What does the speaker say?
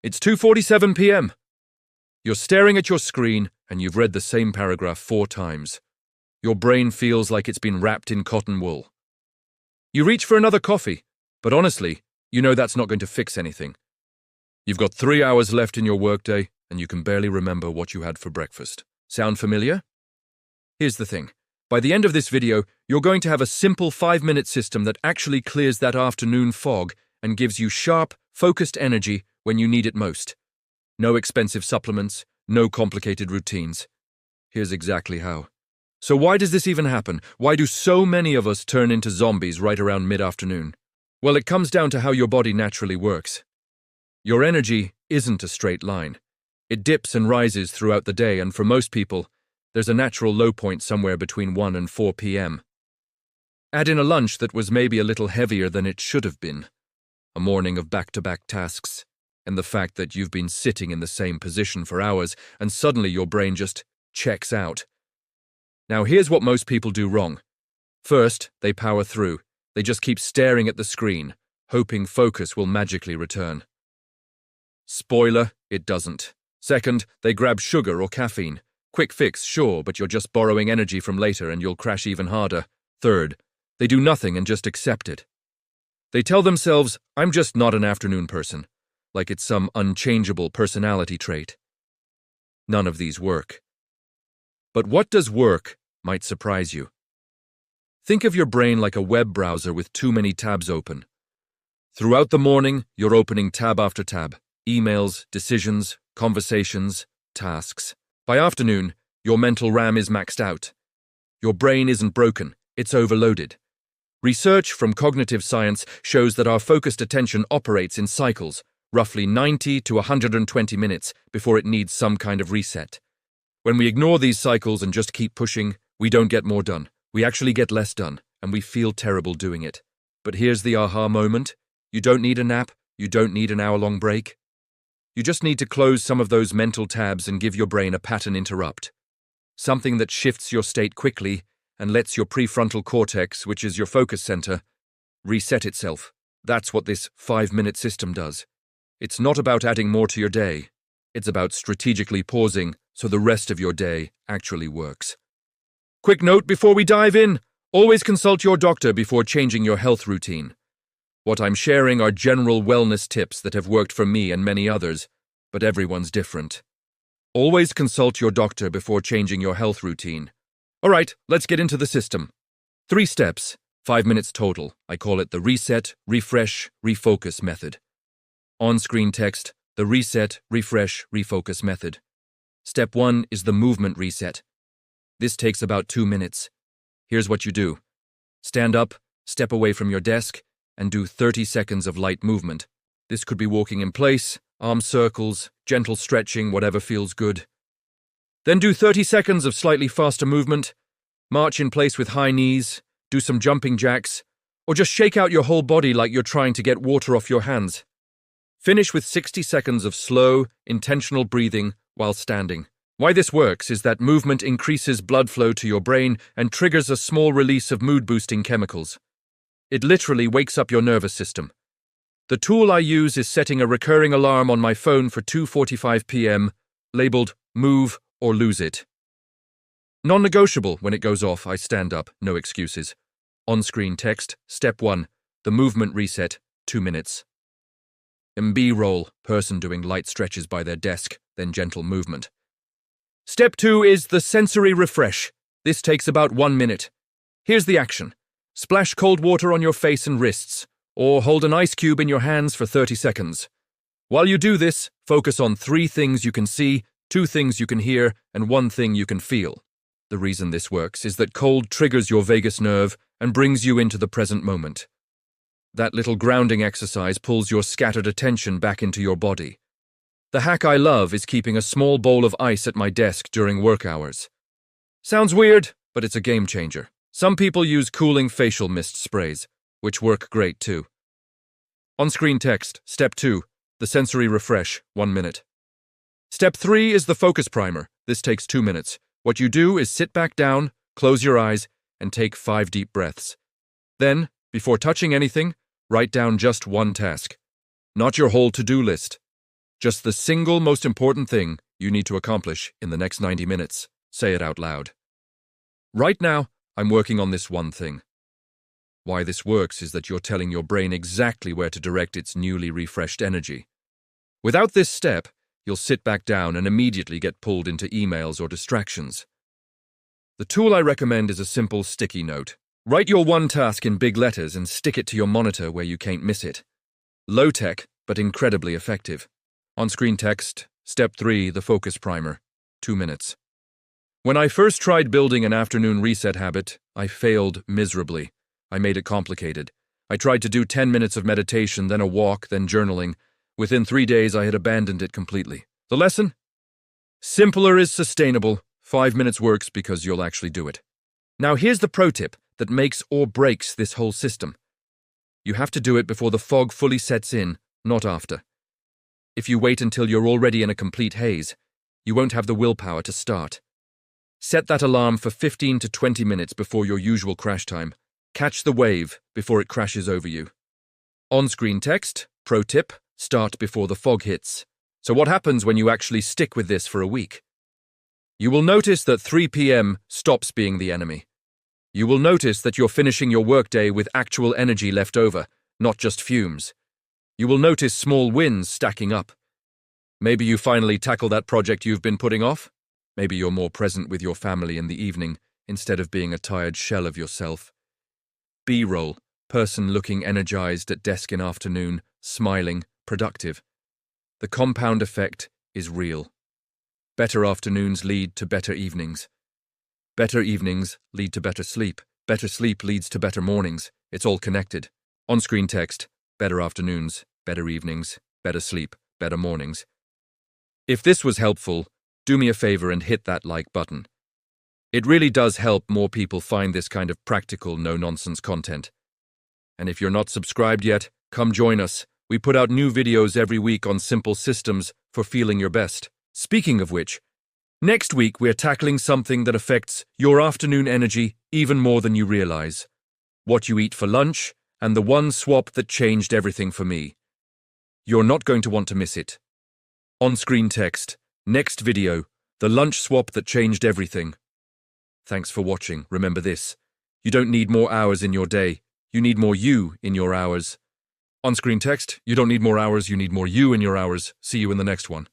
It's 2:47 p.m. You're staring at your screen and you've read the same paragraph 4 times. Your brain feels like it's been wrapped in cotton wool. You reach for another coffee, but honestly, you know that's not going to fix anything. You've got 3 hours left in your workday and you can barely remember what you had for breakfast. Sound familiar? Here's the thing. By the end of this video, you're going to have a simple 5-minute system that actually clears that afternoon fog and gives you sharp, focused energy when you need it most. No expensive supplements, no complicated routines. Here's exactly how. So why does this even happen? Why do so many of us turn into zombies right around mid-afternoon? Well, it comes down to how your body naturally works. Your energy isn't a straight line. It dips and rises throughout the day, and for most people, there's a natural low point somewhere between 1 and 4 p.m. Add in a lunch that was maybe a little heavier than it should have been, a morning of back-to-back tasks, and the fact that you've been sitting in the same position for hours and suddenly your brain just checks out. Now here's what most people do wrong. First, they power through. They just keep staring at the screen, hoping focus will magically return. Spoiler, it doesn't. Second, they grab sugar or caffeine. Quick fix, sure, but you're just borrowing energy from later and you'll crash even harder. Third, they do nothing and just accept it. They tell themselves, I'm just not an afternoon person, like it's some unchangeable personality trait. None of these work. But what does work might surprise you. Think of your brain like a web browser with too many tabs open. Throughout the morning, you're opening tab after tab. Emails, decisions, conversations, tasks. By afternoon, your mental RAM is maxed out. Your brain isn't broken, it's overloaded. Research from cognitive science shows that our focused attention operates in cycles, roughly 90 to 120 minutes before it needs some kind of reset. When we ignore these cycles and just keep pushing, we don't get more done. We actually get less done, and we feel terrible doing it. But here's the aha moment. You don't need a nap, you don't need an hour-long break. You just need to close some of those mental tabs and give your brain a pattern interrupt. Something that shifts your state quickly and lets your prefrontal cortex, which is your focus center, reset itself. That's what this 5-minute system does. It's not about adding more to your day. It's about strategically pausing so the rest of your day actually works. Quick note before we dive in, always consult your doctor before changing your health routine. What I'm sharing are general wellness tips that have worked for me and many others, but everyone's different. Always consult your doctor before changing your health routine. All right, let's get into the system. 3 steps, 5 minutes total. I call it the reset, refresh, refocus method. On-screen text, the reset, refresh, refocus method. Step 1 is the movement reset. This takes about 2 minutes. Here's what you do. Stand up, step away from your desk, and do 30 seconds of light movement. This could be walking in place, arm circles, gentle stretching, whatever feels good. Then do 30 seconds of slightly faster movement. March in place with high knees, do some jumping jacks, or just shake out your whole body like you're trying to get water off your hands. Finish with 60 seconds of slow, intentional breathing while standing. Why this works is that movement increases blood flow to your brain and triggers a small release of mood-boosting chemicals. It literally wakes up your nervous system. The tool I use is setting a recurring alarm on my phone for 2:45 p.m., labeled Move or Lose It. Non-negotiable. When it goes off, I stand up, no excuses. On-screen text, Step 1, the movement reset, 2 minutes. MB roll, person doing light stretches by their desk, then gentle movement. Step 2 is the sensory refresh. This takes about 1 minute. Here's the action. Splash cold water on your face and wrists, or hold an ice cube in your hands for 30 seconds. While you do this, focus on 3 things you can see, 2 things you can hear, and 1 thing you can feel. The reason this works is that cold triggers your vagus nerve and brings you into the present moment. That little grounding exercise pulls your scattered attention back into your body. The hack I love is keeping a small bowl of ice at my desk during work hours. Sounds weird, but it's a game changer. Some people use cooling facial mist sprays, which work great too. On-screen text, Step 2, the sensory refresh, 1 minute. Step 3 is the focus primer. This takes 2 minutes. What you do is sit back down, close your eyes, and take 5 deep breaths. Then, before touching anything, write down just 1 task. Not your whole to-do list. Just the single most important thing you need to accomplish in the next 90 minutes. Say it out loud. Right now, I'm working on this one thing. Why this works is that you're telling your brain exactly where to direct its newly refreshed energy. Without this step, you'll sit back down and immediately get pulled into emails or distractions. The tool I recommend is a simple sticky note. Write your one task in big letters and stick it to your monitor where you can't miss it. Low-tech, but incredibly effective. On-screen text, Step 3, the focus primer, 2 minutes. When I first tried building an afternoon reset habit, I failed miserably. I made it complicated. I tried to do 10 minutes of meditation, then a walk, then journaling. Within 3 days, I had abandoned it completely. The lesson? Simpler is sustainable. 5 minutes works because you'll actually do it. Now here's the pro tip that makes or breaks this whole system. You have to do it before the fog fully sets in, not after. If you wait until you're already in a complete haze, you won't have the willpower to start. Set that alarm for 15 to 20 minutes before your usual crash time. Catch the wave before it crashes over you. On-screen text, pro tip, start before the fog hits. So what happens when you actually stick with this for a week? You will notice that 3 p.m. stops being the enemy. You will notice that you're finishing your workday with actual energy left over, not just fumes. You will notice small wins stacking up. Maybe you finally tackle that project you've been putting off. Maybe you're more present with your family in the evening instead of being a tired shell of yourself. B-roll, person looking energized at desk in afternoon, smiling, productive. The compound effect is real. Better afternoons lead to better evenings. Better evenings lead to better sleep. Better sleep leads to better mornings. It's all connected. On-screen text, better afternoons, better evenings, better sleep, better mornings. If this was helpful, do me a favor and hit that like button. It really does help more people find this kind of practical, no-nonsense content. And if you're not subscribed yet, come join us. We put out new videos every week on simple systems for feeling your best. Speaking of which, next week we're tackling something that affects your afternoon energy even more than you realize. What you eat for lunch, and the one swap that changed everything for me. You're not going to want to miss it. On-screen text, next video, the lunch swap that changed everything. Thanks for watching. Remember this. You don't need more hours in your day. You need more you in your hours. On-screen text, you don't need more hours, you need more you in your hours. See you in the next one.